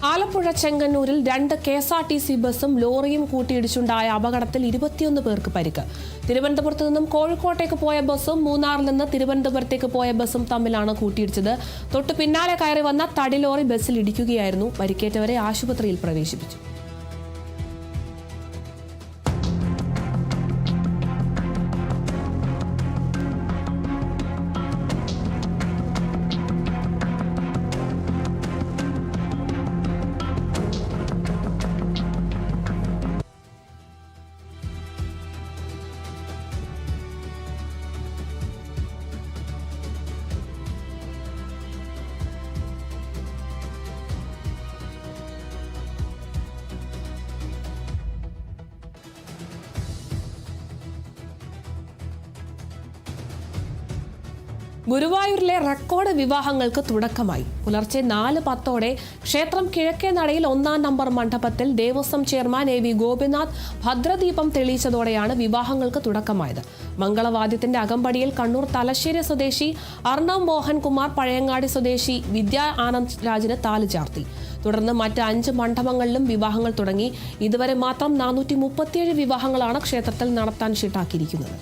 ആലപ്പുഴ ചെങ്ങന്നൂരിൽ 2 KSRTC ബസും ലോറിയും കൂട്ടിയിടിച്ചുണ്ടായ അപകടത്തിൽ 21 പേർക്ക് പരിക്ക്. തിരുവനന്തപുരത്ത് നിന്നും കോഴിക്കോട്ടേക്ക് പോയ ബസും മൂന്നാറിൽ നിന്ന് തിരുവനന്തപുരത്തേക്ക് പോയ ബസും തമ്മിലാണ് കൂട്ടിയിടിച്ചത്. തൊട്ടു പിന്നാലെ കയറി വന്ന തടി ലോറി ബസ്സിൽ ഇടിക്കുകയായിരുന്നു. പരിക്കേറ്റവരെ ആശുപത്രിയിൽ പ്രവേശിപ്പിച്ചു. ഗുരുവായൂരിലെ റെക്കോർഡ് വിവാഹങ്ങൾക്ക് തുടക്കമായി. പുലർച്ചെ 4:10 ക്ഷേത്രം കിഴക്കേ നടയിൽ 1-ാം നമ്പർ മണ്ഡപത്തിൽ ദേവസ്വം ചെയർമാൻ AV ഗോപിനാഥ് ഭദ്രദീപം തെളിയിച്ചതോടെയാണ് വിവാഹങ്ങൾക്ക് തുടക്കമായത്. മംഗളവാദ്യത്തിന്റെ അകമ്പടിയിൽ കണ്ണൂർ തലശ്ശേരി സ്വദേശി അർണവ് മോഹൻകുമാർ, പഴയങ്ങാടി സ്വദേശി വിദ്യാ ആനന്ദ് രാജിന് താലി ചാർത്തി. തുടർന്ന് മറ്റ് 5 മണ്ഡപങ്ങളിലും വിവാഹങ്ങൾ തുടങ്ങി. ഇതുവരെ മാത്രം 437 വിവാഹങ്ങളാണ് ക്ഷേത്രത്തിൽ നടത്താൻ ഷീട്ടാക്കിയിരിക്കുന്നത്.